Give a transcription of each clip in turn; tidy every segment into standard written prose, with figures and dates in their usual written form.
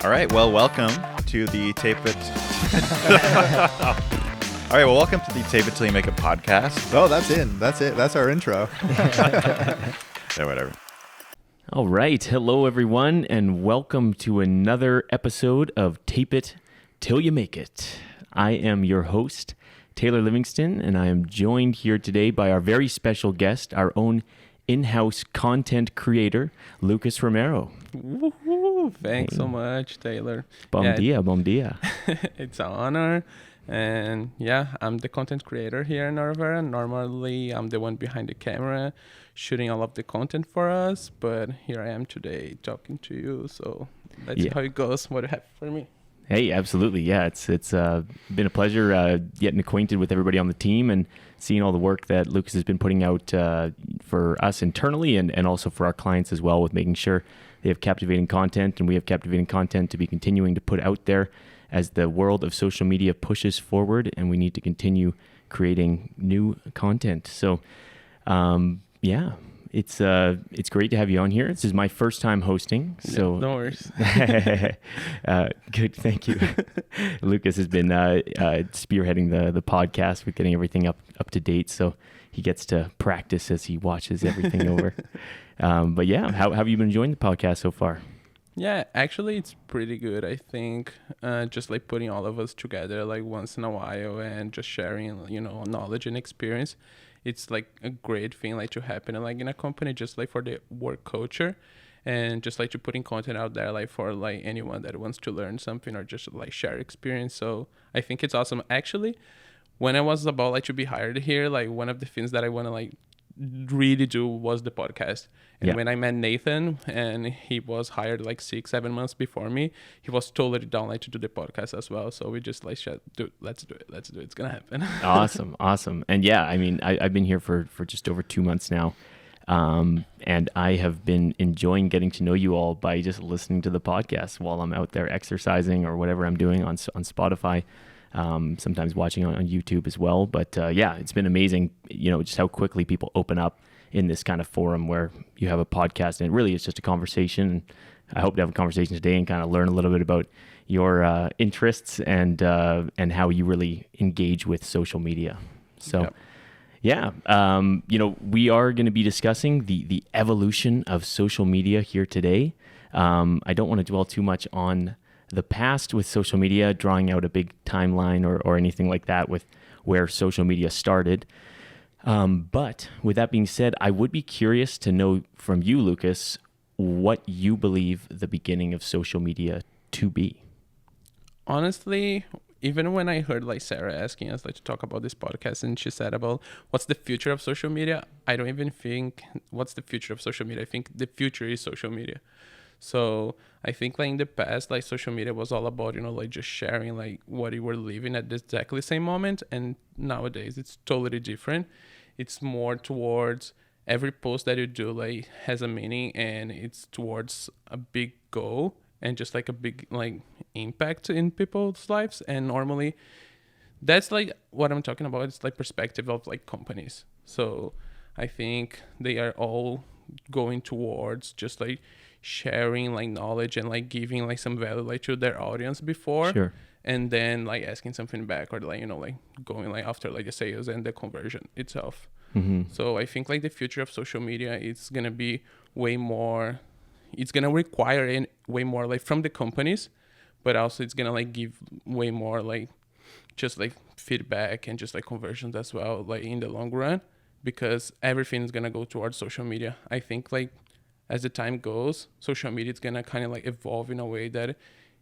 All right, well, welcome to the Tape It. All right, well, welcome to the Tape It Till You Make It podcast. Oh, that's in. That's it. That's our intro. Yeah, whatever. All right. Hello, everyone, and welcome to another episode of Tape It Till You Make It. I am your host, Taylor Livingston, and I am joined here today by our very special guest, our own in-house content creator, Lucas Romero. Woohoo! Thanks so much, Taylor. Bom dia. It's an honor. And yeah, I'm the content creator here in Aurora. Normally, I'm the one behind the camera, shooting all of the content for us. But here I am today talking to you. So that's how it goes. What do you have for me? Hey, absolutely. Yeah, it's been a pleasure getting acquainted with everybody on the team and seeing all the work that Lucas has been putting out for us internally and also for our clients as well, with making sure they have captivating content and we have captivating content to be continuing to put out there as the world of social media pushes forward, and we need to continue creating new content. So, it's great to have you on here. This is my first time hosting, so yeah, no worries. Good, thank you. Lucas has been spearheading the podcast with getting everything up to date, so he gets to practice as he watches everything over. But yeah, how have you been enjoying the podcast so far? Yeah, actually, it's pretty good. I think just like putting all of us together like once in a while and just sharing, knowledge and experience. It's like a great thing like to happen like in a company, just like for the work culture, and just like to putting content out there like for like anyone that wants to learn something or just like share experience. So I think it's awesome. Actually, when I was about like to be hired here, like one of the things that I want to like really do was the podcast. And when I met Nathan and he was hired like 6-7 months before me, he was totally down like to do the podcast as well. So we just like let's do it, it's gonna happen. Awesome. And yeah, I mean, I've been here for just over 2 months now, and I have been enjoying getting to know you all by just listening to the podcast while I'm out there exercising or whatever I'm doing on Spotify. Sometimes watching on YouTube as well. But yeah, it's been amazing, just how quickly people open up in this kind of forum where you have a podcast, and really it's just a conversation. I hope to have a conversation today and kind of learn a little bit about your interests and how you really engage with social media. So yeah, we are going to be discussing the evolution of social media here today. I don't want to dwell too much on the past with social media, drawing out a big timeline or anything like that with where social media started. But with that being said, I would be curious to know from you, Lucas, what you believe the beginning of social media to be. Honestly, even when I heard like Sarah asking us like to talk about this podcast, and she said about what's the future of social media, I don't even think what's the future of social media. I think the future is social media. So I think like in the past, like social media was all about, like just sharing like what you were living at the exactly same moment. And nowadays it's totally different. It's more towards every post that you do like has a meaning, and it's towards a big goal and just like a big like impact in people's lives. And normally that's like what I'm talking about. It's like perspective of like companies. So I think they are all going towards just like sharing like knowledge and like giving like some value like to their audience before. Sure. And then like asking something back, or like like going like after like the sales and the conversion itself. Mm-hmm. So I think like the future of social media, it's gonna be way more, it's gonna require way more like from the companies, but also it's gonna like give way more like just like feedback and just like conversions as well, like in the long run, because everything is gonna go towards social media. I think like as the time goes, social media is gonna kind of like evolve in a way that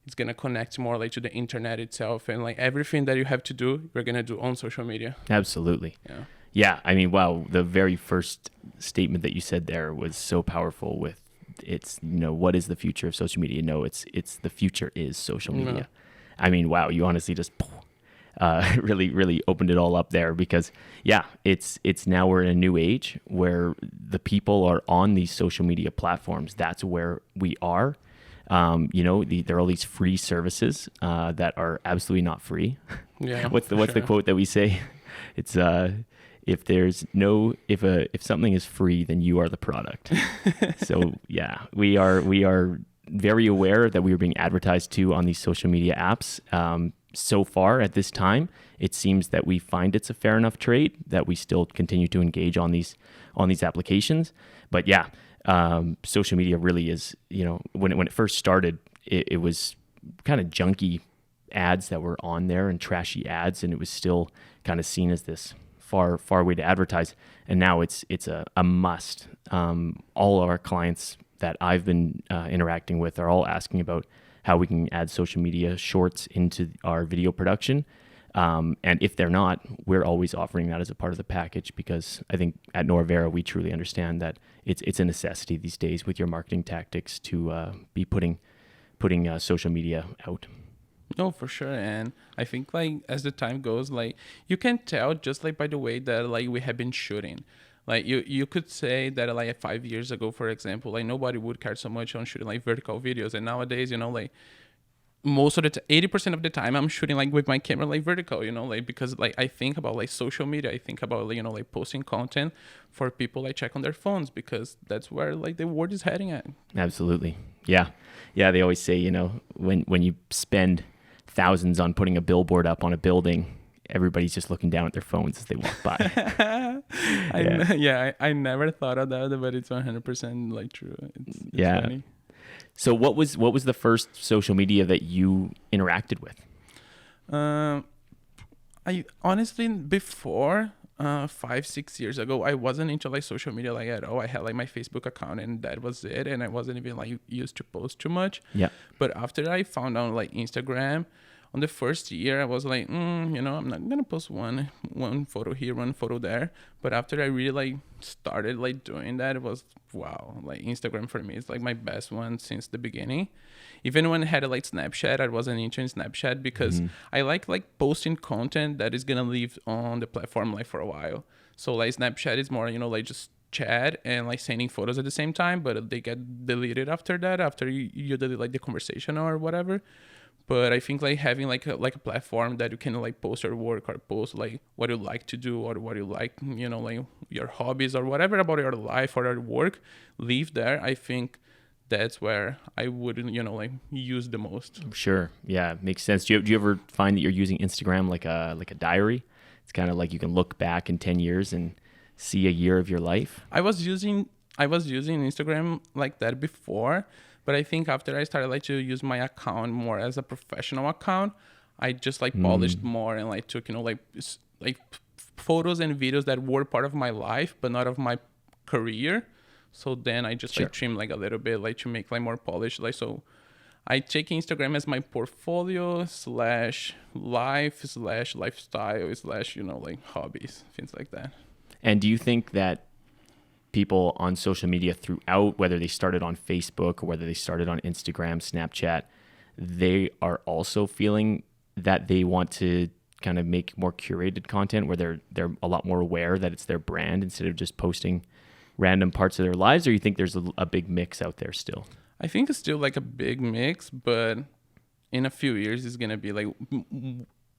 it's gonna connect more like to the internet itself, and like everything that you have to do, you're gonna do on social media. Absolutely. Yeah. I mean, wow. The very first statement that you said there was so powerful. With it's what is the future of social media? No, it's the future is social media. I mean, wow. You honestly just really opened it all up there, because it's now we're in a new age where the people are on these social media platforms. That's where we are. There are all these free services that are absolutely not free. Yeah. What's the quote that we say? It's if something is free, then you are the product. So yeah, we are very aware that we were being advertised to on these social media apps. So far at this time, it seems that we find it's a fair enough trade that we still continue to engage on these applications. But yeah, social media really is, when it first started, it was kind of junky ads that were on there and trashy ads, and it was still kind of seen as this far way to advertise. And now it's a must. All of our clients that I've been interacting with are all asking about how we can add social media shorts into our video production. And if they're not, we're always offering that as a part of the package, because I think at Norvera, we truly understand that it's a necessity these days with your marketing tactics to be putting social media out. No, for sure. And I think like as the time goes, like you can tell just like by the way that like we have been shooting. Like you could say that like 5 years ago, for example, like nobody would care so much on shooting like vertical videos. And nowadays, like most of the 80% of the time I'm shooting like with my camera like vertical, like because like I think about like social media. I think about like posting content for people like check on their phones, because that's where like the world is heading at. Absolutely. Yeah. They always say, when you spend thousands on putting a billboard up on a building, everybody's just looking down at their phones as they walk by. I never thought of that, but it's 100% like true. It's funny. So what was the first social media that you interacted with? I honestly, before 5-6 years ago, I wasn't into like social media like at all. I had like my Facebook account and that was it, and I wasn't even like used to post too much. Yeah. But after I found out like Instagram, on the first year, I was like, I'm not gonna post one photo here, one photo there. But after I really like started like doing that, it was wow. Like Instagram for me is like my best one since the beginning. Even when I had like Snapchat, I wasn't into Snapchat because I like posting content that is gonna live on the platform like for a while. So like Snapchat is more like just chat and like sending photos at the same time, but they get deleted after that, after you delete like the conversation or whatever. But I think like having like a platform that you can like post your work or post like what you like to do or what you like, like your hobbies or whatever about your life or your work, live there. I think that's where I would, like use the most. Sure. Yeah. Makes sense. Do you ever find that you're using Instagram like a diary? It's kind of like you can look back in 10 years and see a year of your life. I was using Instagram like that before. But I think after I started like to use my account more as a professional account, I just like polished more and like took, like photos and videos that were part of my life, but not of my career. So then I just like trim like a little bit, like to make like more polished. Like, so I take Instagram as my portfolio / life / lifestyle / like hobbies, things like that. And do you think that people on social media throughout, whether they started on Facebook or whether they started on Instagram, Snapchat, they are also feeling that they want to kind of make more curated content where they're a lot more aware that it's their brand instead of just posting random parts of their lives? Or you think there's a big mix out there still? I think it's still like a big mix, but in a few years it's going to be like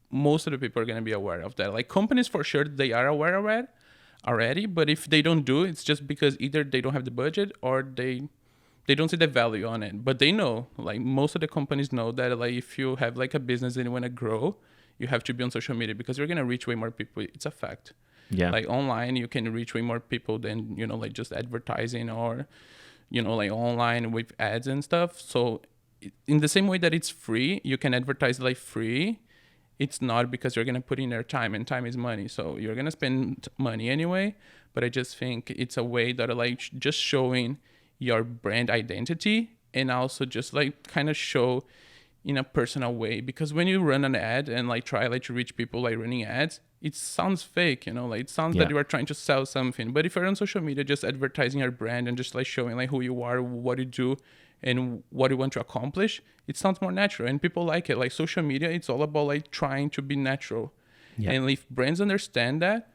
most of the people are going to be aware of that. Like companies for sure, they are aware of it already, but if they don't do it, it's just because either they don't have the budget or they don't see the value on it. But they know, like most of the companies know that like if you have like a business and you want to grow, you have to be on social media because you're going to reach way more people. It's a fact. Yeah. Like online, you can reach way more people than, like just advertising or, like online with ads and stuff. So in the same way that it's free, you can advertise like free. It's not because you're going to put in your time, and time is money. So you're going to spend money anyway. But I just think it's a way that like just showing your brand identity and also just like kind of show in a personal way. Because when you run an ad and like try like to reach people like running ads, it sounds fake, like it sounds that you are trying to sell something. But if you're on social media, just advertising your brand and just like showing like who you are, what you do, and what you want to accomplish, it sounds more natural and people like it. Like social media, it's all about like trying to be natural. Yeah. And if brands understand that,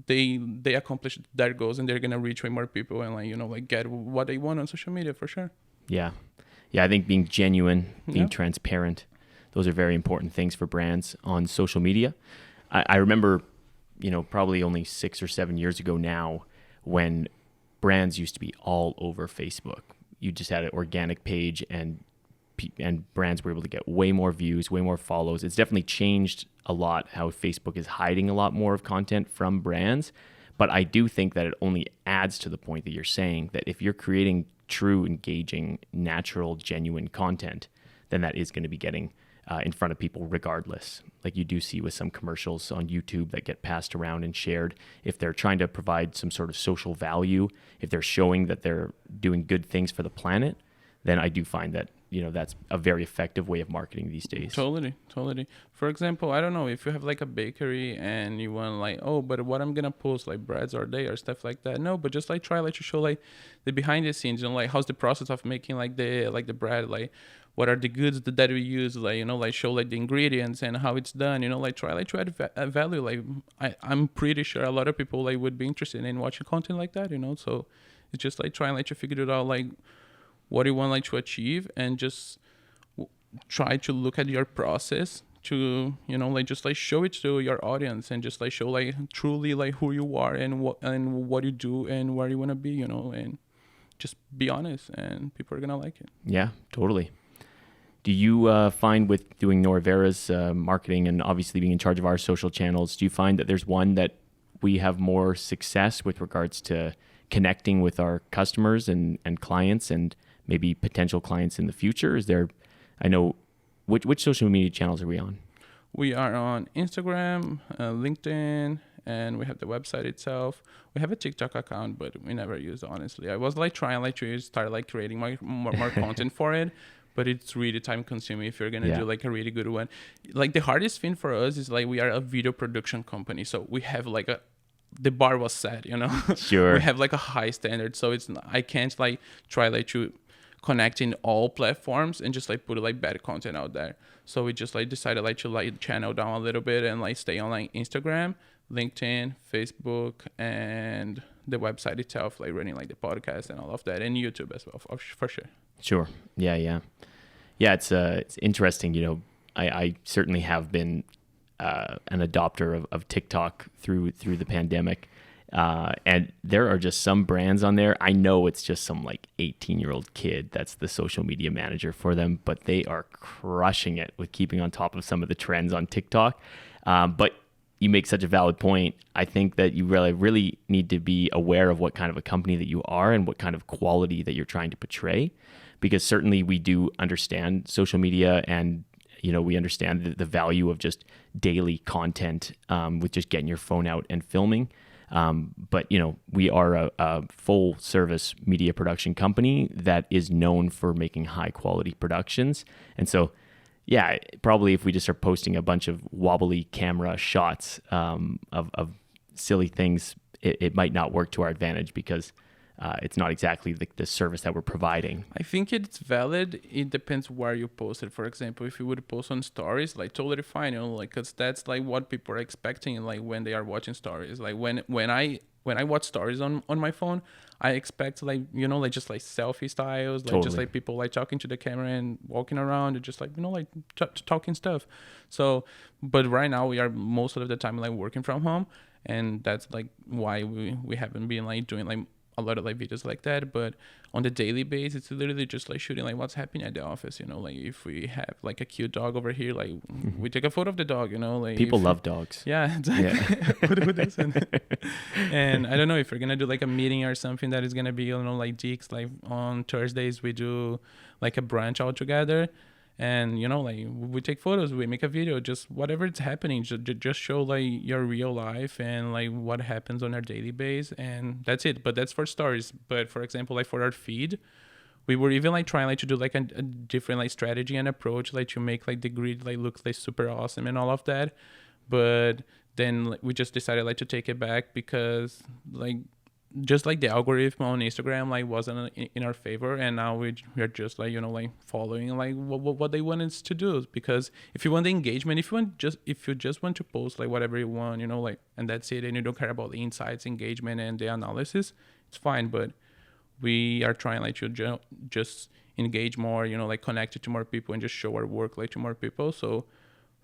they accomplish their goals and they're gonna reach way more people and like like get what they want on social media for sure. Yeah. I think being genuine, being transparent, those are very important things for brands on social media. I remember, probably only 6 or 7 years ago now, when brands used to be all over Facebook. you just had an organic page and brands were able to get way more views, way more follows. It's definitely changed a lot how Facebook is hiding a lot more of content from brands. But I do think that it only adds to the point that you're saying that if you're creating true, engaging, natural, genuine content, then that is going to be getting in front of people regardless. Like you do see with some commercials on YouTube that get passed around and shared. If they're trying to provide some sort of social value, if they're showing that they're doing good things for the planet, then I do find that, that's a very effective way of marketing these days. Totally. For example, I don't know if you have like a bakery and you want like, oh, but what I'm gonna post like breads or day or stuff like that. No, but just like try like to show like the behind the scenes, like how's the process of making like the bread, like what are the goods that we use, like like show like the ingredients and how it's done, like try like to add value. Like I'm pretty sure a lot of people like would be interested in watching content like that, so it's just like trying like to figure it out, like what you want like to achieve, and just try to look at your process to like just like show it to your audience, and just like show like truly like who you are and what you do and where you want to be, and just be honest, and people are gonna like it. Yeah, totally. Do you find with doing Nora Vera's marketing and obviously being in charge of our social channels, do you find that there's one that we have more success with regards to connecting with our customers and clients and maybe potential clients in the future? Is there, I know, which social media channels are we on? We are on Instagram, LinkedIn, and we have the website itself. We have a TikTok account, but we never use it, honestly. I was like trying like to start like creating more content for it, but it's really time consuming if you're going to do like a really good one. Like the hardest thing for us is like we are a video production company. So we have like the bar was set, Sure. We have like a high standard. So I can't like try like to connect in all platforms and just like put like bad content out there. So we just like decided like to like channel down a little bit and like stay on like Instagram, LinkedIn, Facebook, and the website itself, like running like the podcast and all of that, and YouTube as well, for sure. Sure. Yeah. It's interesting. I certainly have been an adopter of TikTok through the pandemic. And there are just some brands on there. I know it's just some like 18-year-old kid that's the social media manager for them, but they are crushing it with keeping on top of some of the trends on TikTok. But you make such a valid point. I think that you really need to be aware of what kind of a company that you are and what kind of quality that you're trying to portray, because certainly we do understand social media, and we understand the value of just daily content with just getting your phone out and filming. But we are a full service media production company that is known for making high quality productions. And so, yeah, probably if we just start posting a bunch of wobbly camera shots of silly things, it might not work to our advantage, because it's not exactly the service that we're providing. I think it's valid. It depends where you post it. For example, if you would post on stories, like totally fine, like, because that's like what people are expecting, like when they are watching stories. Like when I watch stories on my phone, I expect like like just like selfie styles, like just like people like talking to the camera and walking around and just like like talking stuff. So, but right now we are most of the time like working from home, and that's like why we haven't been like doing like a lot of like videos like that. But on the daily basis, it's literally just like shooting like what's happening at the office, like if we have like a cute dog over here, like we take a photo of the dog, like people love dogs. Yeah, exactly. Who doesn't? And I don't know if we're gonna do like a meeting or something that is gonna be like Deeks, like on Thursdays we do like a brunch all together. And like we take photos, we make a video, just whatever it's happening, just show like your real life and like what happens on our daily base, and that's it. But that's for stories. But for example, like for our feed, we were even like trying like to do like a different like strategy and approach, like to make like the grid like look like super awesome and all of that. But then like, we just decided like to take it back, because like just like the algorithm on Instagram like wasn't in our favor, and now we're just like like following like what they want us to do. Because if you want the engagement, if you just want to post like whatever you want, like, and that's it, and you don't care about the insights, engagement, and the analysis, it's fine. But we are trying like to just engage more, like connect it to more people and just show our work like to more people. So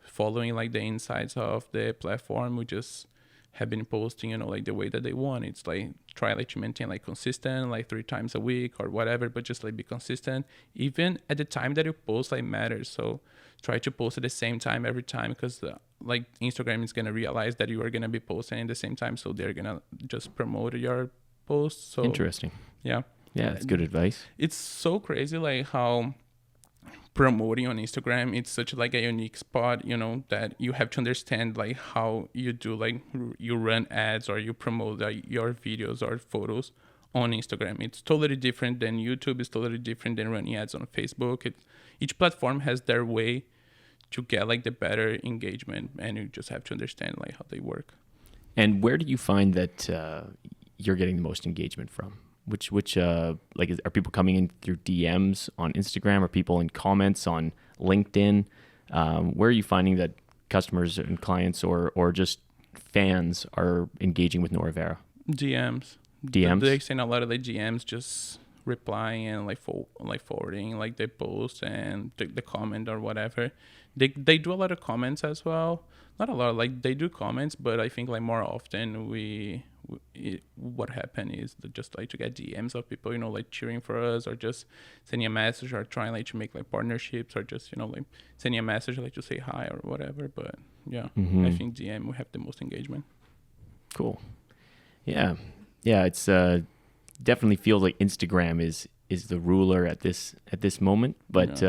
following like the insights of the platform, we just have been posting, like the way that they want. It's like try like to maintain like consistent, like 3 times a week or whatever, but just like be consistent. Even at the time that you post like matters. So try to post at the same time every time, because like Instagram is gonna realize that you are gonna be posting at the same time, so they're gonna just promote your posts. So Interesting. yeah, That's good advice. it's so crazy like how promoting on Instagram, it's such like a unique spot, that you have to understand like how you do, like you run ads or you promote like, your videos or photos on Instagram. It's totally different than YouTube. It's totally different than running ads on Facebook. Each platform has their way to get like the better engagement, and you just have to understand like how they work. And where do you find that you're getting the most engagement from? Which are people coming in through DMs on Instagram, or people in comments on LinkedIn? Where are you finding that customers and clients or just fans are engaging with Nora Vera? DMs. They send a lot of like DMs, just replying and like forwarding like the post and the comment or whatever. They do a lot of comments as well. Not a lot, like they do comments, but I think like more often what happened is just like to get DMs of people, like cheering for us, or just sending a message, or trying like to make like partnerships, or just like sending a message like to say hi or whatever. But yeah, I think DM we have the most engagement. Cool. Yeah. It's definitely feels like Instagram is the ruler at this moment, but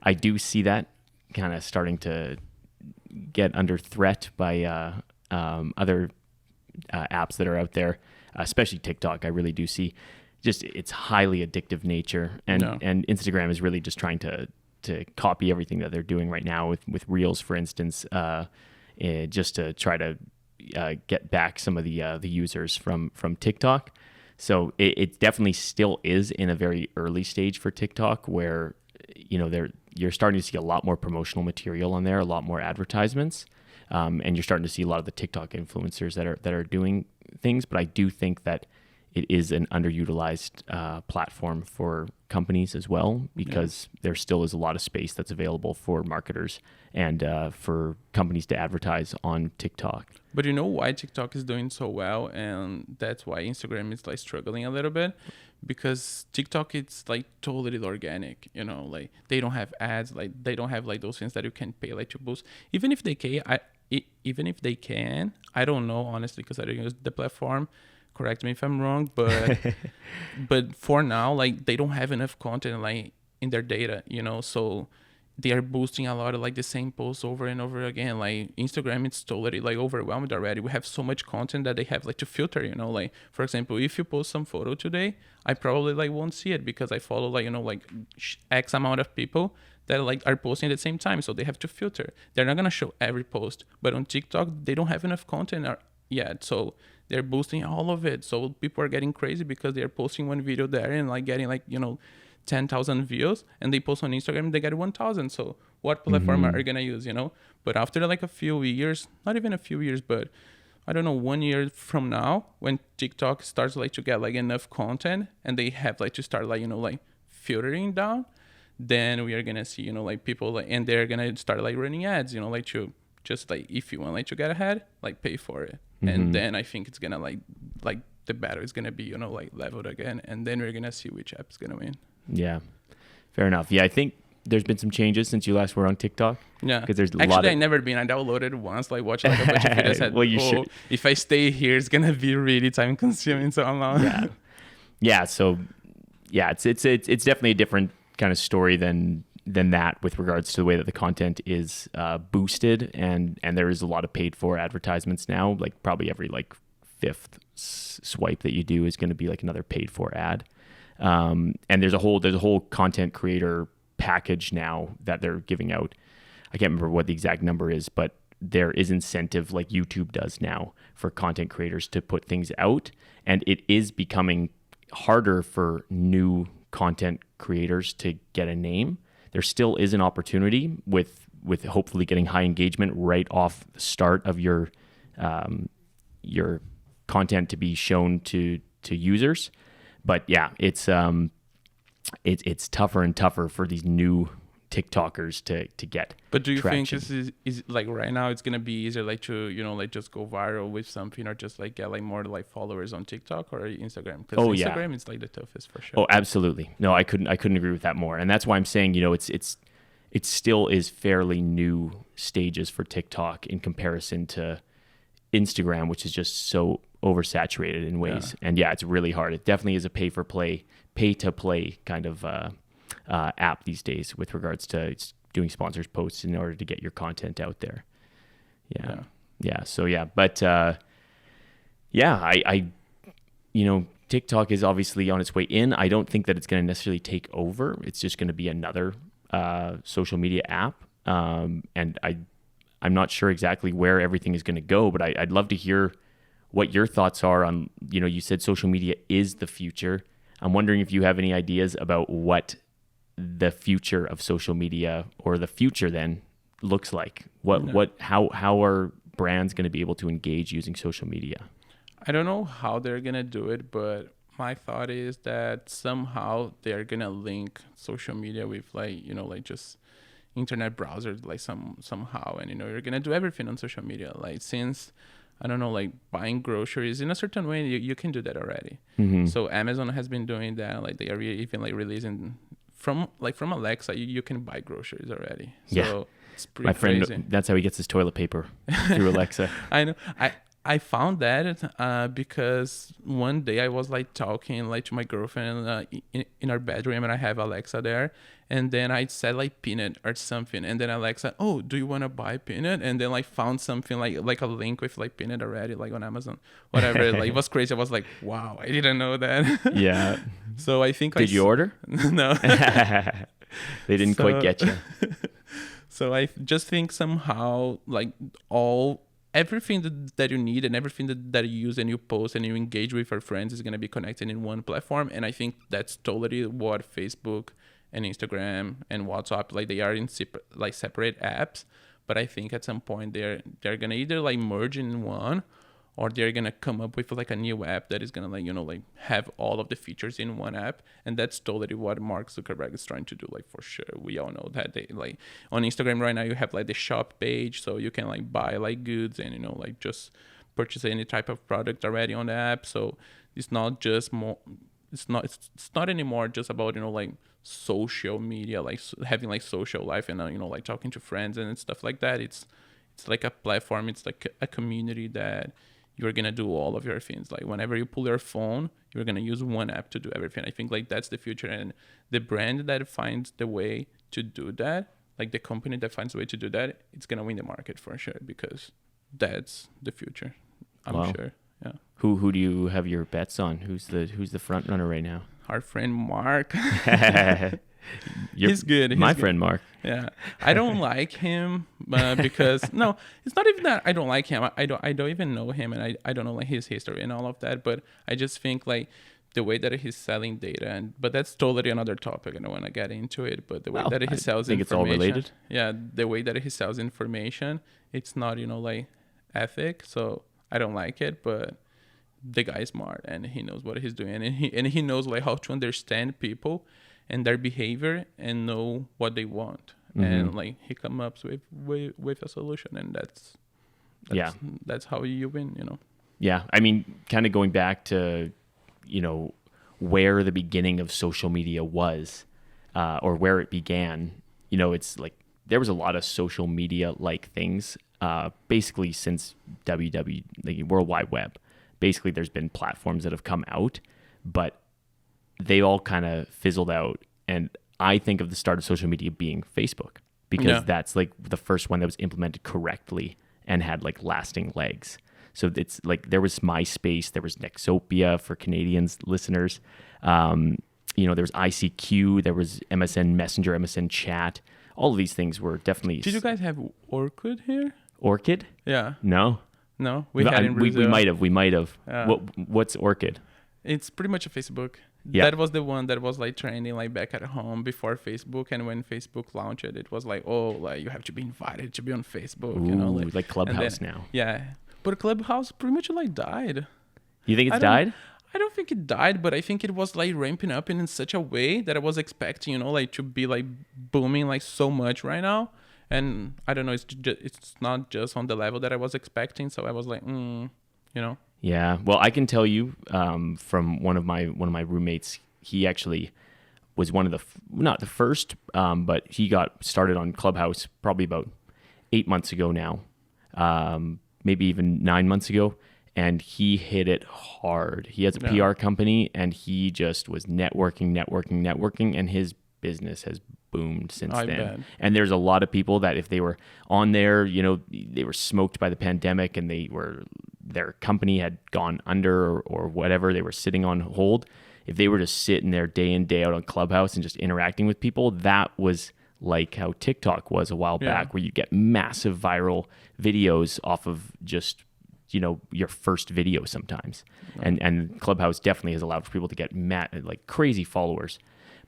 I do see that kind of starting to get under threat by other apps that are out there, especially TikTok. I really do see just its highly addictive nature, and Instagram is really just trying to copy everything that they're doing right now with Reels, for instance, just to try to get back some of the users from TikTok. So it definitely still is in a very early stage for TikTok, where you're starting to see a lot more promotional material on there, a lot more advertisements. And you're starting to see a lot of the TikTok influencers that are doing things, but I do think that it is an underutilized platform for companies as well, because there still is a lot of space that's available for marketers and for companies to advertise on TikTok. But you know why TikTok is doing so well, and that's why Instagram is like struggling a little bit, because TikTok it's like totally organic, like they don't have ads, like they don't have like those things that you can pay like to boost. Even if they can, I don't know honestly, because I don't use the platform. Correct me if I'm wrong, but but for now, like they don't have enough content like in their data, so they are boosting a lot of like the same posts over and over again. Like Instagram, it's totally like overwhelmed already. We have so much content that they have like to filter, like for example, if you post some photo today, I probably like won't see it, because I follow like, like X amount of people that like are posting at the same time. So they have to filter. They're not going to show every post, but on TikTok, they don't have enough content yet. So they're boosting all of it. So people are getting crazy because they're posting one video there and like getting like, 10,000 views, and they post on Instagram, they get 1,000. So what platform are you going to use, But after like a few years, not even a few years, but I don't know, 1 year from now, when TikTok starts like to get like enough content, and they have like to start like, like filtering down, then we are going to see, like people like, and they're going to start like running ads, like to just like, if you want like to get ahead, like pay for it. And then I think it's going to like the battle is going to be, like leveled again. And then we're going to see which app is going to win. Yeah, fair enough. Yeah, I think there's been some changes since you last were on TikTok. Yeah, because there's I never been. I downloaded it once, like watched like a bunch of videos. Said, well, you should. If I stay here, it's gonna be really time consuming. So I'm not. Yeah. So yeah, it's definitely a different kind of story than that with regards to the way that the content is boosted, and there is a lot of paid for advertisements now. Like probably every like fifth swipe that you do is going to be like another paid for ad. And there's a whole content creator package now that they're giving out. I can't remember what the exact number is, but there is incentive like YouTube does now for content creators to put things out, and it is becoming harder for new content creators to get a name. There still is an opportunity with hopefully getting high engagement right off the start of your content to be shown to users. But yeah, it's tougher and tougher for these new TikTokers to get. But do you traction. think this is like right now it's gonna be easier like to like just go viral with something or just like get like more like followers on TikTok or Instagram? Because Oh, yeah. Instagram is like the toughest for sure. Oh, absolutely. No, I couldn't agree with that more. And that's why I'm saying, it still is fairly new stages for TikTok in comparison to Instagram, which is just so oversaturated in ways. Yeah. And yeah, it's really hard. It definitely is a pay to play kind of app these days with regards to doing sponsors posts in order to get your content out there. Yeah. So yeah, but I TikTok is obviously on its way in. I don't think that it's going to necessarily take over. It's just going to be another social media app. And I'm not sure exactly where everything is going to go, but I'd love to hear what your thoughts are on, you said social media is the future. I'm wondering if you have any ideas about what the future of social media or the future then looks like. How are brands going to be able to engage using social media? I don't know how they're gonna do it, but my thought is that somehow they're gonna link social media with like just internet browsers like somehow, and you're gonna do everything on social media. Like since I don't know, like buying groceries in a certain way, you can do that already. Mm-hmm. So Amazon has been doing that. Like they are even like releasing from Alexa, you can buy groceries already. So Yeah. it's pretty My friend, crazy. that's how he gets his toilet paper, through Alexa. I know. I found that because one day I was like talking like to my girlfriend in our bedroom, and I have Alexa there, and then I said like peanut or something, and then Alexa, oh, do you want to buy peanut? And then like found something like a link with like peanut already, like on Amazon, whatever. Like it was crazy. I was like, wow, I didn't know that. Yeah. So I think Did you order? No. They didn't quite get you. So I just think somehow like everything that you need and everything that you use and you post and you engage with your friends is going to be connected in one platform. And I think that's totally what Facebook and Instagram and WhatsApp, like they are in separate apps. But I think at some point they're going to either like merge in one, or they're going to come up with like a new app that is going to like have all of the features in one app. And that's totally what Mark Zuckerberg is trying to do, like for sure. We all know that they like on Instagram right now, you have like the shop page, so you can like buy like goods and like just purchase any type of product already on the app. So it's not just it's not anymore just about like social media, like having like social life and like talking to friends and stuff like that. It's like a platform, it's like a community that you're going to do all of your things. Like whenever you pull your phone, you're going to use one app to do everything. I think like that's the future. And the brand that finds the way to do that, like the company that finds a way to do that, it's going to win the market for sure, because that's the future. I'm sure. Yeah. Who do you have your bets on? Who's the front runner right now? Our friend Mark. He's good. My friend Mark. Yeah, I don't like him because no, it's not even that I don't like him. I don't even know him, and I don't know like his history and all of that. But I just think like the way that he's selling data, but that's totally another topic. I don't want to get into it. But the way that he sells think information, it's all related. Yeah, the way that he sells information, it's not like ethic. So I don't like it, but the guy is smart and he knows what he's doing, and he knows like how to understand people and their behavior and know what they want. Mm-hmm. And like he comes up with a solution, and that's how you win. Yeah, I mean, kind of going back to where the beginning of social media was, or where it began. It's like there was a lot of social media like things basically since like World Wide Web. Basically, there's been platforms that have come out, but they all kind of fizzled out. And I think of the start of social media being Facebook, because that's like the first one that was implemented correctly and had like lasting legs. So it's like there was MySpace, there was Nexopia for Canadians listeners. There was ICQ, there was MSN Messenger, MSN Chat. All of these things were definitely... Did you guys have Orkut here? Orchid? Yeah. No. No? We had in Brazil. We might have. What's Orchid? It's pretty much a Facebook. Yeah. That was the one that was like trending like back at home before Facebook. And when Facebook launched it, it was like, oh, like you have to be invited to be on Facebook. Ooh, like Clubhouse then, now. Yeah. But Clubhouse pretty much like died. You think it's died? I don't think it died, but I think it was like ramping up in such a way that I was expecting, like to be like booming like so much right now. And I don't know, it's not just on the level that I was expecting. So I was like, Yeah. Well, I can tell you from one of my roommates, he actually was one of the not the first, but he got started on Clubhouse probably about 8 months ago now, maybe even 9 months ago. And he hit it hard. He has a PR company, and he just was networking, and his business has boomed since then. Bet. And there's a lot of people that if they were on there, they were smoked by the pandemic, and their company had gone under or whatever, they were sitting on hold. If they were just sitting there day in, day out on Clubhouse and just interacting with people, that was like how TikTok was a while back, where you get massive viral videos off of just your first video sometimes. And Clubhouse definitely has allowed for people to get like crazy followers.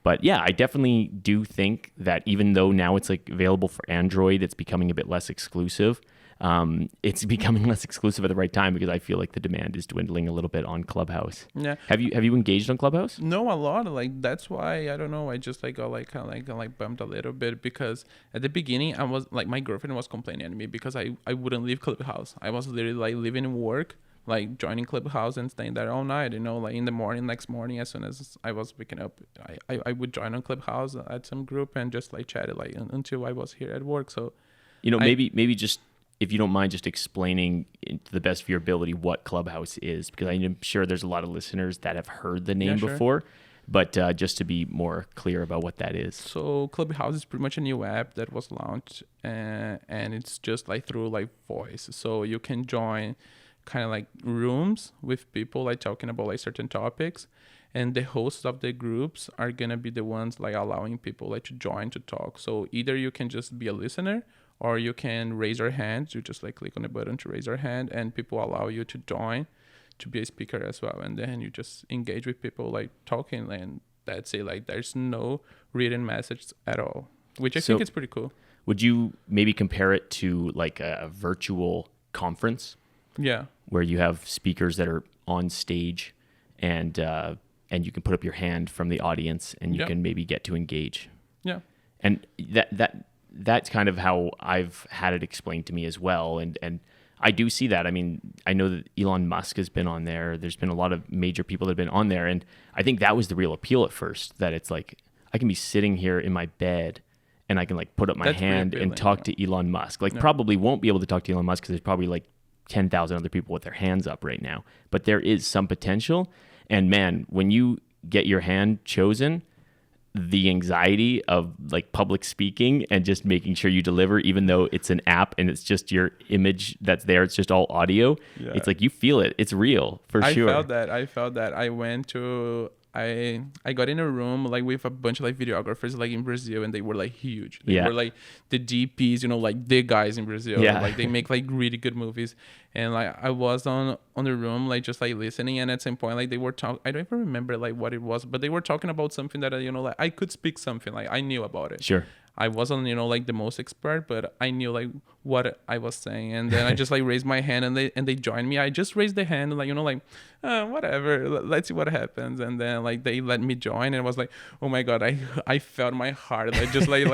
But yeah, I definitely do think that even though now it's like available for Android, it's becoming a bit less exclusive. It's becoming less exclusive at the right time, because I feel like the demand is dwindling a little bit on Clubhouse. Yeah. Have you engaged on Clubhouse? No, a lot. Like that's why I don't know. I just like got like kind of like bummed a little bit, because at the beginning I was like, my girlfriend was complaining at me because I wouldn't leave Clubhouse. I was literally like leaving work, like joining Clubhouse and staying there all night. Like in the morning, next morning, as soon as I was waking up, I would join on Clubhouse at some group and just like chat it like until I was here at work. So maybe just, if you don't mind, just explaining to the best of your ability what Clubhouse is, because I'm sure there's a lot of listeners that have heard the name before, but just to be more clear about what that is. So Clubhouse is pretty much a new app that was launched, and it's just like through like voice. So you can join kind of like rooms with people like talking about like certain topics, and the hosts of the groups are gonna be the ones like allowing people like to join to talk. So either you can just be a listener, or you can raise your hand. You just like click on the button to raise your hand, and people allow you to join to be a speaker as well. And then you just engage with people like talking, and that's it. Like there's no written message at all, which I think is pretty cool. Would you maybe compare it to like a virtual conference? Yeah. Where you have speakers that are on stage, and you can put up your hand from the audience, and you can maybe get to engage. Yeah. And that's kind of how I've had it explained to me as well. And I do see that. I mean, I know that Elon Musk has been on there. There's been a lot of major people that have been on there. And I think that was the real appeal at first, that it's like, I can be sitting here in my bed and I can like put up my hand and talk to Elon Musk. Like probably won't be able to talk to Elon Musk, because there's probably like 10,000 other people with their hands up right now. But there is some potential. And man, when you get your hand chosen, the anxiety of like public speaking and just making sure you deliver, even though it's an app and it's just your image that's there, it's just all audio. It's like you feel it. It's real for sure. I felt that. I went to I got in a room like with a bunch of like videographers like in Brazil, and they were like huge. They were like the DPs, like the guys in Brazil. Like they make like really good movies. And like I was on the room like just like listening, and at some point like they were talking, I don't even remember like what it was, but they were talking about something that like I could speak something, like I knew about it. Sure. I wasn't, like the most expert, but I knew like what I was saying. And then I just like raised my hand, and they joined me. I just raised the hand, like, whatever, let's see what happens. And then like they let me join, and it was like, oh my God, I felt my heart like just like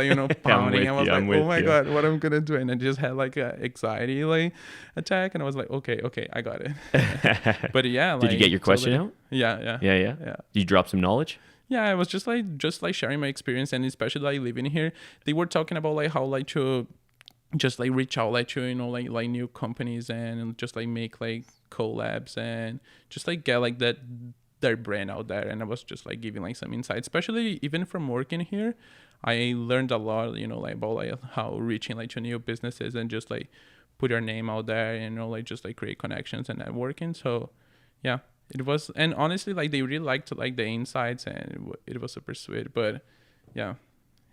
pounding. I was like, oh my God, what I'm gonna do? And I just had like a anxiety like attack, and I was like, okay, I got it. But yeah, like, did you get your question out? Yeah. Did you drop some knowledge? Yeah, I was just like sharing my experience, and especially like living here, they were talking about like how like to just like reach out like to like new companies, and just like make like collabs, and just like get like their brand out there. And I was just like giving like some insights, especially even from working here. I learned a lot, like about like how reaching like to new businesses and just like put your name out there, and like just like create connections and networking. So yeah. It was, and honestly, like they really liked like the insights, and it was super sweet. But yeah,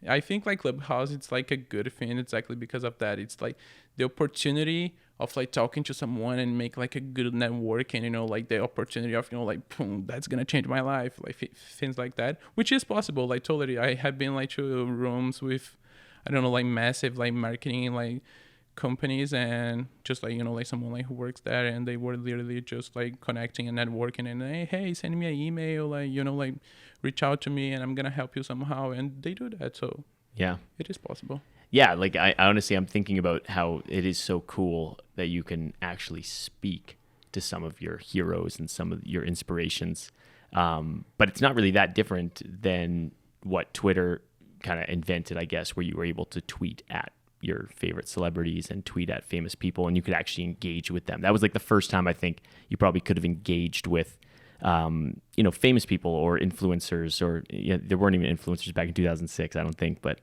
I think like Clubhouse, it's like a good thing exactly because of that. It's like the opportunity of like talking to someone and make like a good network, and like the opportunity of like boom, that's gonna change my life, like things like that, which is possible. Like totally, I have been like to rooms with, I don't know, like massive like marketing like companies and just like, like someone like who works there, and they were literally just like connecting and networking, and hey, send me an email, like, like reach out to me and I'm gonna help you somehow, and they do that. So Yeah. it is possible. Yeah, like I honestly, I'm thinking about how it is so cool that you can actually speak to some of your heroes and some of your inspirations. But it's not really that different than what Twitter kind of invented, I guess, where you were able to tweet at your favorite celebrities and tweet at famous people, and you could actually engage with them. That was like the first time I think you probably could have engaged with famous people or influencers, or there weren't even influencers back in 2006, I don't think, but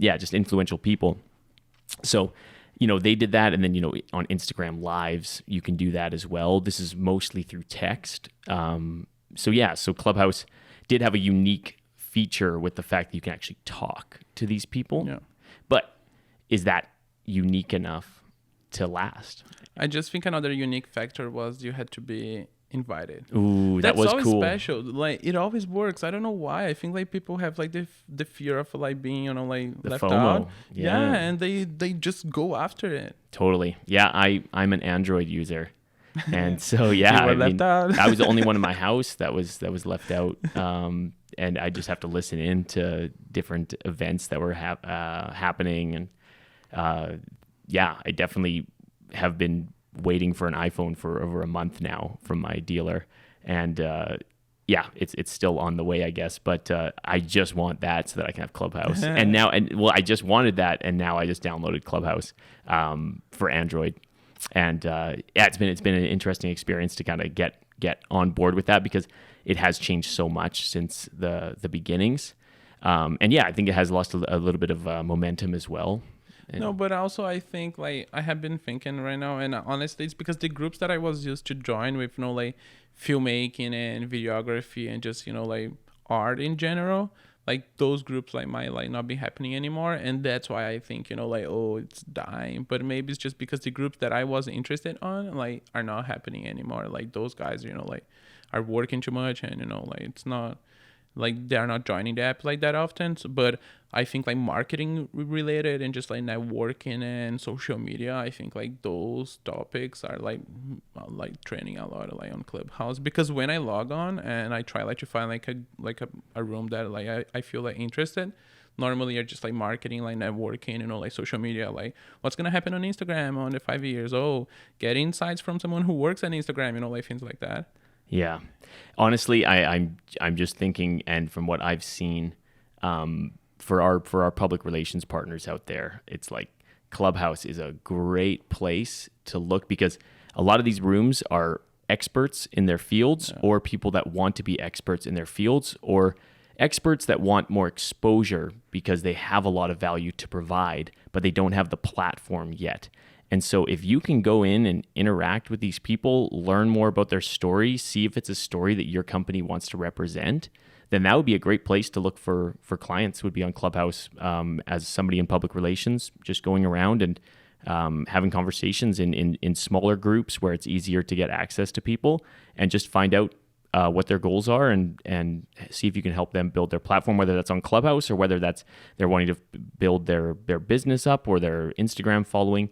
just influential people. So, they did that. And then, on Instagram Lives, you can do that as well. This is mostly through text. So Clubhouse did have a unique feature with the fact that you can actually talk to these people. Yeah. But is that unique enough to last? I just think another unique factor was you had to be invited. Ooh, that That's was always cool. special. Like, it always works. I don't know why. I think like people have like the fear of like being, like The left FOMO. out. Yeah. And they just go after it. Totally. Yeah, I'm an Android user. And so, yeah, You were left out. I was the only one in my house that was left out. And I just have to listen in to different events that were happening. And I definitely have been waiting for an iPhone for over a month now from my dealer. And it's still on the way, I guess. But I just want that so that I can have Clubhouse. I just wanted that, and now I just downloaded Clubhouse for Android. And it's been an interesting experience to kind of get on board with that, because it has changed so much since the beginnings. I think it has lost a little bit of momentum as well. No, but also I think like I have been thinking right now, and honestly, it's because the groups that I was used to join with, like filmmaking and videography and just, like art in general, like those groups like might like not be happening anymore. And that's why I think, it's dying. But maybe it's just because the groups that I was interested on like are not happening anymore. Like those guys, like are working too much, and, like it's not like they're not joining the app like that often. But I think like marketing related and just like networking and social media, I think like those topics are like trending a lot like on Clubhouse, because when I log on and I try like to find like a room that like I feel like interested, normally you're just like marketing, like networking, like social media, like what's gonna happen on Instagram on the 5 years, get insights from someone who works on Instagram, like things like that. Yeah, honestly, I'm just thinking, and from what I've seen, for our public relations partners out there, it's like Clubhouse is a great place to look, because a lot of these rooms are experts in their fields, or people that want to be experts in their fields, or experts that want more exposure because they have a lot of value to provide, but they don't have the platform yet. And so if you can go in and interact with these people, learn more about their story, see if it's a story that your company wants to represent, then that would be a great place to look for clients, would be on Clubhouse, as somebody in public relations, just going around and having conversations in smaller groups where it's easier to get access to people, and just find out what their goals are, and see if you can help them build their platform, whether that's on Clubhouse or whether that's they're wanting to build their business up or their Instagram following.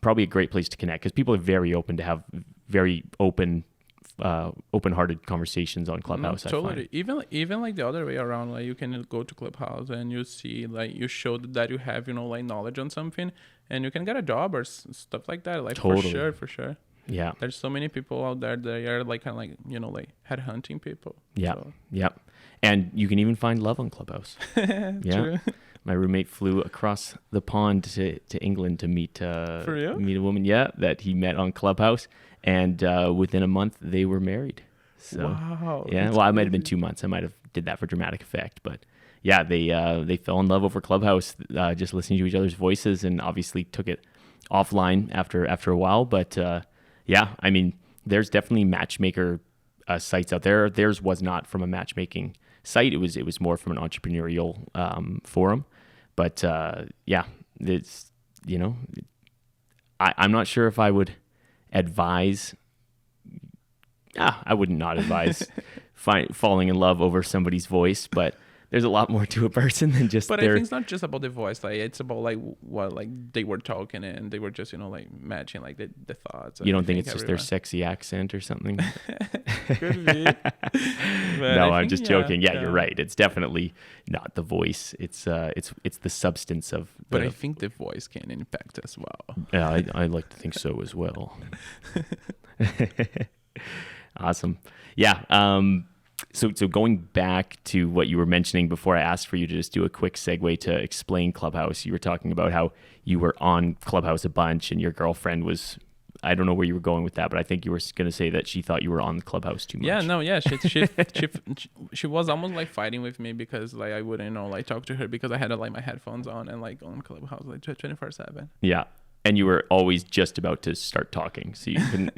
Probably a great place to connect, because people are very open to have very open-hearted conversations on Clubhouse. Totally. Even like the other way around, like you can go to Clubhouse and you see like you show that you have like knowledge on something, and you can get a job or stuff like that. Like Totally. for sure. Yeah. There's so many people out there that are like kind of like like headhunting people. Yeah. So. Yep. And you can even find love on Clubhouse. Yeah. True. My roommate flew across the pond to England to meet For real? meet a woman. Yeah, that he met on Clubhouse, and within a month they were married. So Wow. yeah, that's well, I might have been crazy. 2 months. I might have did that for dramatic effect, but yeah, they fell in love over Clubhouse, just listening to each other's voices, and obviously took it offline after a while. But yeah, I mean, there's definitely matchmaker sites out there. Theirs was not from a matchmaking site. It was more from an entrepreneurial forum. But yeah, it's, I'm not sure if I would advise. I would not advise falling in love over somebody's voice, but there's a lot more to a person than just But I their. think it's not just about the voice. Like it's about like what like they were talking and they were just like matching like the thoughts. You don't think it's just their sexy accent or something? Could be. But No, I I'm think, just joking. Yeah, you're right. It's definitely not the voice. It's the substance of. But the, I think the voice can impact as well. Yeah, I like to think so as well. Awesome. Yeah. So going back to what you were mentioning before I asked for you to just do a quick segue to explain Clubhouse, you were talking about how you were on Clubhouse a bunch and your girlfriend was, I don't know where you were going with that, but I think you were going to say that she thought you were on Clubhouse too much. Yeah, no, yeah, she was almost like fighting with me because like I wouldn't like talk to her because I had like my headphones on and like on Clubhouse like 24/7. Yeah. And you were always just about to start talking, so you couldn't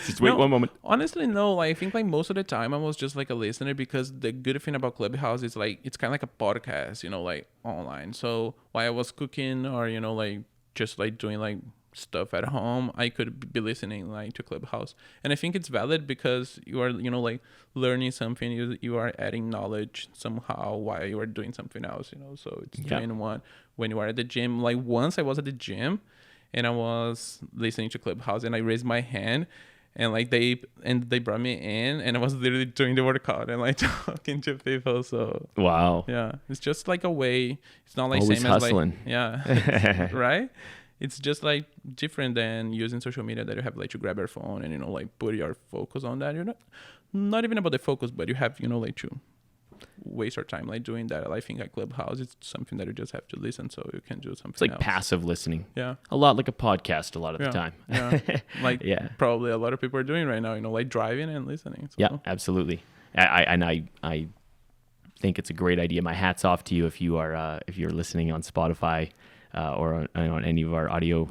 just wait No, one moment. Honestly, no. Like I think like most of the time I was just like a listener because the good thing about Clubhouse is like it's kind of like a podcast, like online. So while I was cooking or like just like doing like stuff at home, I could be listening like to Clubhouse, and I think it's valid because you are like learning something. You are adding knowledge somehow while you are doing something else. So it's doing one when you are at the gym. Like once I was at the gym. And I was listening to Clubhouse, and I raised my hand, and like they brought me in, and I was literally doing the workout and like talking to people. So Wow. yeah, it's just like a way. It's not like Always same hustling. as like right. It's just like different than using social media that you have like to grab your phone and like put your focus on that. You're not even about the focus, but you have like to waste our time like doing that. I think at Clubhouse it's something that you just have to listen so you can do something It's like else. passive listening. Yeah, A lot like a podcast a lot of the time. Yeah. Like Yeah. probably a lot of people are doing right now, like driving and listening. So. Yeah, absolutely. I think it's a great idea. My hat's off to you if you're listening on Spotify or on any of our audio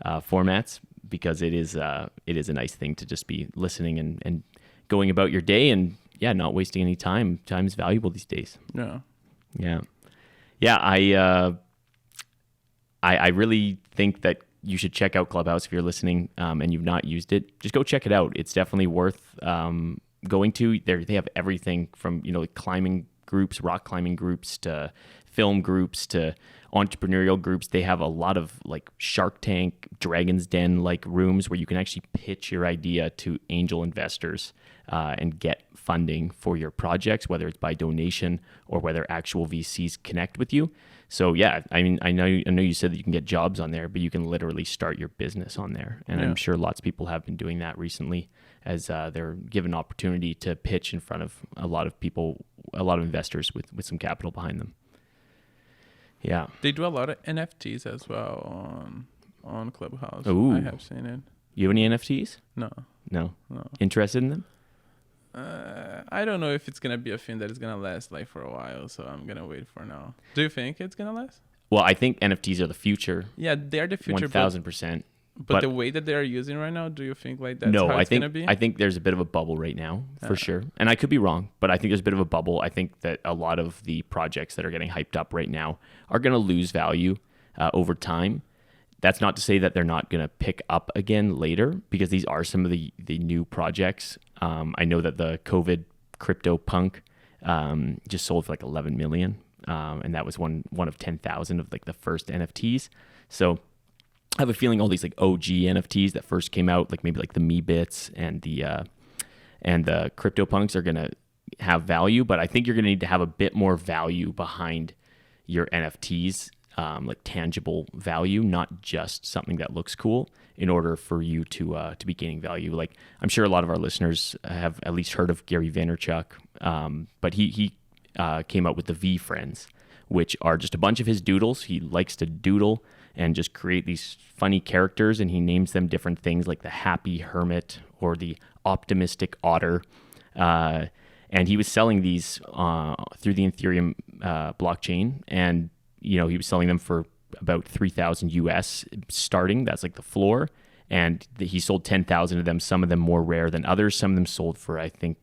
formats, because it is a nice thing to just be listening and going about your day and not wasting any time. Time is valuable these days. Yeah. Yeah. I really think that you should check out Clubhouse if you're listening and you've not used it. Just go check it out. It's definitely worth going to. They have everything from like climbing groups, rock climbing groups, to film groups, to entrepreneurial groups. They have a lot of like Shark Tank, Dragon's Den like rooms where you can actually pitch your idea to angel investors and get funding for your projects, whether it's by donation or whether actual VCs connect with you. So yeah, I mean, I know you said that you can get jobs on there, but you can literally start your business on there. And I'm sure lots of people have been doing that recently as they're given opportunity to pitch in front of a lot of people, a lot of investors with some capital behind them. Yeah. They do a lot of NFTs as well on Clubhouse. Ooh. I have seen it. You have any NFTs? No. Interested in them? I don't know if it's gonna be a thing that is gonna last like for a while, so I'm gonna wait for now. Do you think it's gonna last? Well, I think NFTs are the future. Yeah, they are the future. 1,000%. But the way that they are using right now, do you think like that's No, how it's gonna be? I think there's a bit of a bubble right now for sure, and I could be wrong, but I think there's a bit of a bubble. I think that a lot of the projects that are getting hyped up right now are going to lose value over time. That's not to say that they're not going to pick up again later, because these are some of the new projects. I know that the COVID CryptoPunk just sold for like 11 million, and that was one of 10,000 of like the first NFTs. So I have a feeling all these like OG NFTs that first came out, like maybe like the Meebits and the CryptoPunks, are gonna have value, but I think you're gonna need to have a bit more value behind your NFTs, like tangible value, not just something that looks cool, in order for you to be gaining value. Like I'm sure a lot of our listeners have at least heard of Gary Vaynerchuk, but he came out with the VeeFriends, which are just a bunch of his doodles. He likes to doodle and just create these funny characters, and he names them different things like the Happy Hermit or the Optimistic Otter. And he was selling these through the Ethereum blockchain, and he was selling them for about $3,000 US starting. That's like the floor, and he sold 10,000 of them. Some of them more rare than others. Some of them sold for, I think,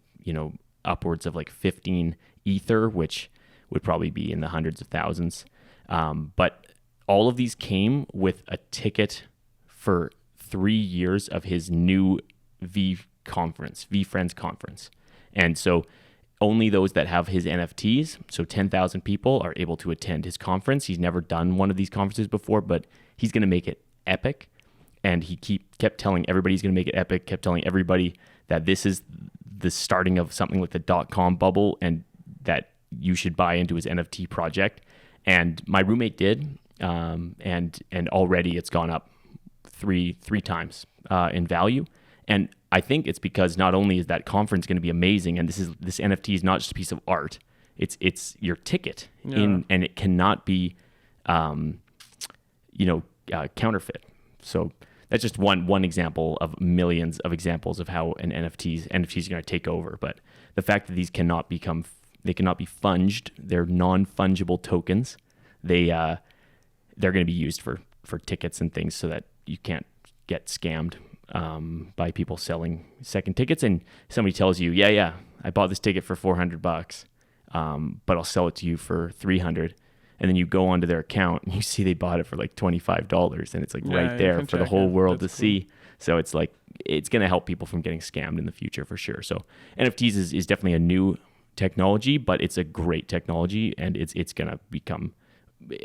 upwards of like 15 Ether, which would probably be in the hundreds of thousands. But all of these came with a ticket for 3 years of his new VeeFriends conference. And so only those that have his NFTs, so 10,000 people, are able to attend his conference. He's never done one of these conferences before, but he's going to make it epic. And he kept telling everybody he's going to make it epic, kept telling everybody that this is the starting of something like the .com bubble and that you should buy into his NFT project. And my roommate did, and already it's gone up three times in value. And I think it's because not only is that conference going to be amazing, and this NFT is not just a piece of art, it's your ticket and it cannot be, counterfeit. So that's just one example of millions of examples of how NFTs are going to take over. But the fact that these cannot be funged, they're non-fungible tokens. They're going to be used for tickets and things so that you can't get scammed by people selling second tickets. And somebody tells you, yeah, I bought this ticket for $400, but I'll sell it to you for $300. And then you go onto their account and you see they bought it for like $25, and it's like right there for the whole world to see. So it's like, it's going to help people from getting scammed in the future for sure. So NFTs is definitely a new technology, but it's a great technology, and it's going to become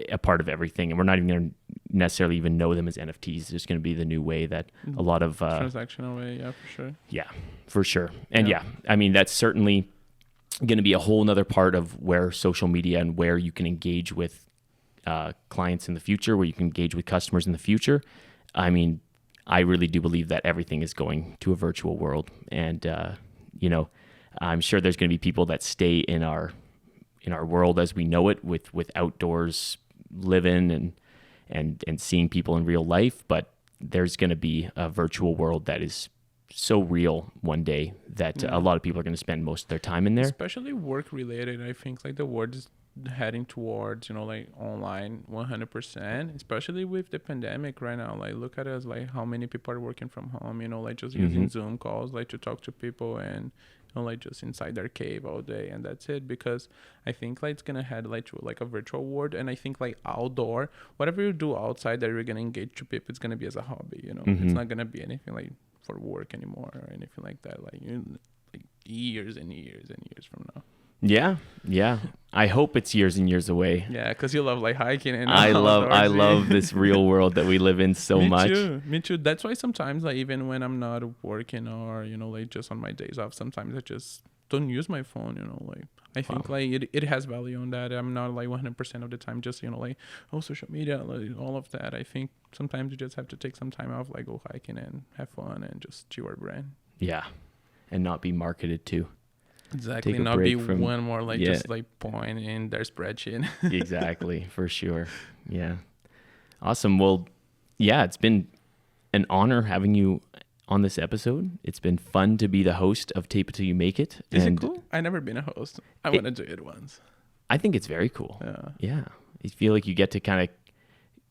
a part of everything. And we're not even going to necessarily even know them as NFTs. It's just going to be the new way that a lot of transactional way. Yeah, for sure. Yeah, for sure. And I mean, that's certainly going to be a whole nother part of where social media and where you can engage with clients in the future, where you can engage with customers in the future. I mean, I really do believe that everything is going to a virtual world. And, I'm sure there's going to be people that stay in our world as we know it with outdoors living and seeing people in real life. But there's going to be a virtual world that is so real one day that a lot of people are going to spend most of their time in there. Especially work related. I think like the world is heading towards, like online 100%, especially with the pandemic right now. Like look at us, like how many people are working from home, like just using Zoom calls, like to talk to people and like just inside their cave all day, and that's it. Because I think like it's gonna head like to like a virtual world, and I think like outdoor, whatever you do outside that you're gonna engage to people, it's gonna be as a hobby. It's not gonna be anything like for work anymore or anything like that. Like years and years and years from now. Yeah. I hope it's years and years away. Yeah, because you love like hiking and I love this real world that we live in so much. Me too. That's why sometimes like even when I'm not working or like just on my days off, sometimes I just don't use my phone. Like I think like it has value on that. I'm not like 100% of the time just like social media, like all of that. I think sometimes you just have to take some time off, like go hiking and have fun and just chill your brain. Yeah, and not be marketed to. Exactly, not be one more like just like point in their spreadsheet. Exactly, for sure. Yeah, awesome. Well, yeah, it's been an honor having you on this episode. It's been fun to be the host of Tape It Till You Make It. Is it cool? I never been a host. I want to do it once. I think it's very cool. Yeah. I feel like you get to kind of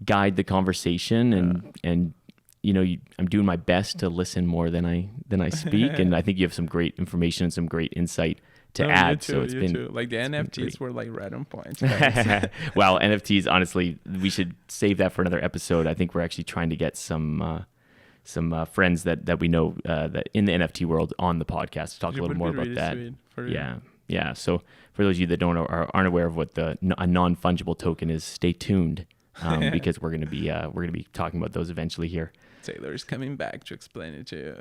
guide the conversation and I'm doing my best to listen more than I speak, and I think you have some great information and some great insight to add. Too, so it's been too. Like the NFTs were like right on point. Well, NFTs, honestly, we should save that for another episode. I think we're actually trying to get some friends that we know that in the NFT world on the podcast to talk a little more about really that. Yeah. So for those of you that aren't aware of what a non-fungible token is, stay tuned because we're gonna be talking about those eventually here. Taylor's coming back to explain it to you.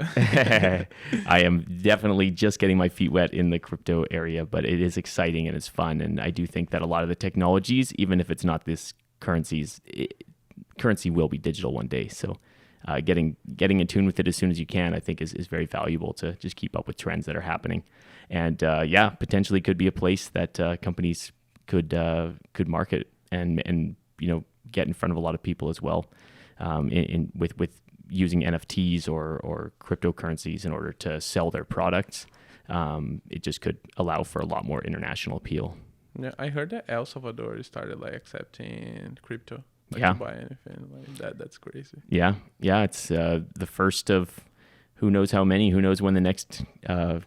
I am definitely just getting my feet wet in the crypto area, but it is exciting and it's fun. And I do think that a lot of the technologies, even if it's not this currency will be digital one day. So getting in tune with it as soon as you can, I think is very valuable to just keep up with trends that are happening. And potentially could be a place that companies could market and get in front of a lot of people as well, with using NFTs or cryptocurrencies in order to sell their products. It just could allow for a lot more international appeal. Yeah, I heard that El Salvador started like accepting crypto. To buy anything like that. That's crazy. Yeah. It's the first of who knows how many. Who knows when the next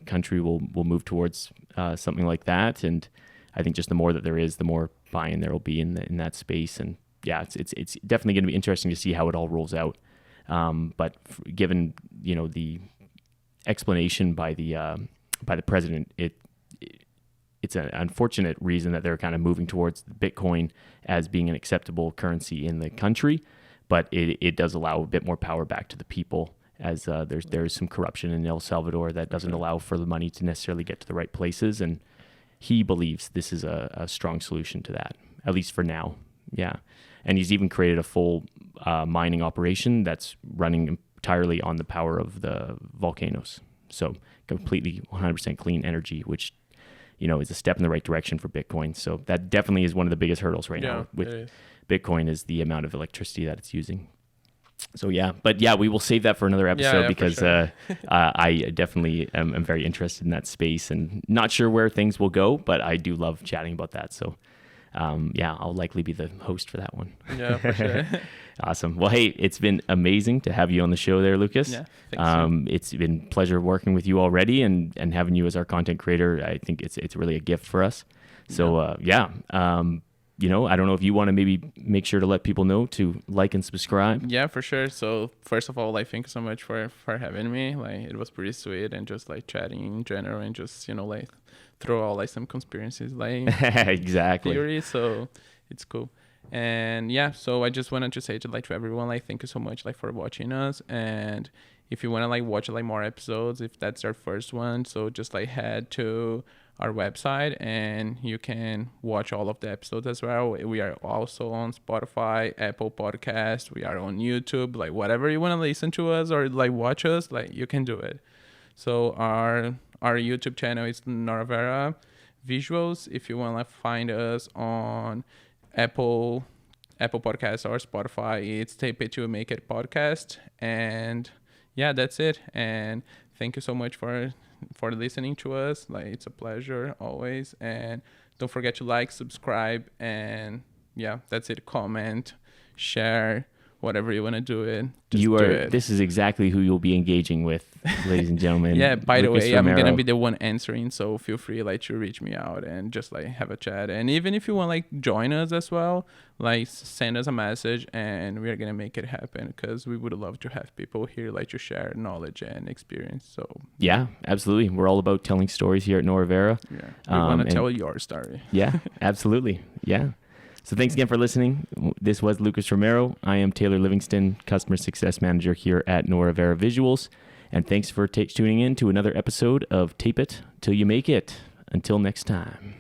country will move towards something like that. And I think just the more that there is, the more buy-in there will be in that space. And yeah, it's definitely going to be interesting to see how it all rolls out. But given the explanation by the president, it's an unfortunate reason that they're kind of moving towards Bitcoin as being an acceptable currency in the country, but it does allow a bit more power back to the people, as there's some corruption in El Salvador that doesn't allow for the money to necessarily get to the right places, and he believes this is a strong solution to that, at least for now. Yeah. And he's even created a full mining operation that's running entirely on the power of the volcanoes. So completely 100% clean energy, which, is a step in the right direction for Bitcoin. So that definitely is one of the biggest hurdles right now with Bitcoin, is the amount of electricity that it's using. So we will save that for another episode, because sure. I definitely am very interested in that space, and not sure where things will go, but I do love chatting about that. So I'll likely be the host for that one. Yeah, for sure. Awesome. Well, hey, it's been amazing to have you on the show there, Lucas. Yeah, thanks. It's been a pleasure working with you already, and having you as our content creator. I think it's really a gift for us. So I don't know if you want to maybe make sure to let people know to like and subscribe. Yeah, for sure. So first of all, thank you so much for having me. It was pretty sweet, and just chatting in general, and just throw out some conspiracies exactly theories. So it's cool. And so I just wanted to say to everyone, thank you so much for watching us. And if you want to watch more episodes, if that's our first one, so just head to our website and you can watch all of the episodes as well. We are also on Spotify, Apple Podcast. We are on YouTube. Whatever you want to listen to us or watch us, you can do it. So our YouTube channel is Nora Vera Visuals. If you want to find us on Apple Podcasts or Spotify, it's Tape It to Make It podcast. And that's it. And thank you so much for listening to us. It's a pleasure always. And don't forget to subscribe, and that's it. Comment, share, whatever you want to do it. This is exactly who you'll be engaging with, ladies and gentlemen. By the Lucas way, I'm Romero. gonna be the one answering, so feel free to reach me out and just have a chat. And even if you want join us as well, send us a message, and we are gonna make it happen, because we would love to have people here to share knowledge and experience. So yeah, absolutely. We're all about telling stories here at Nora Vera. we want to tell your story. Yeah, absolutely. Yeah. So thanks again for listening. This was Lucas Romero. I am Taylor Livingston, Customer Success Manager here at Nora Vera Visuals. And thanks for tuning in to another episode of Tape It Till You Make It. Until next time.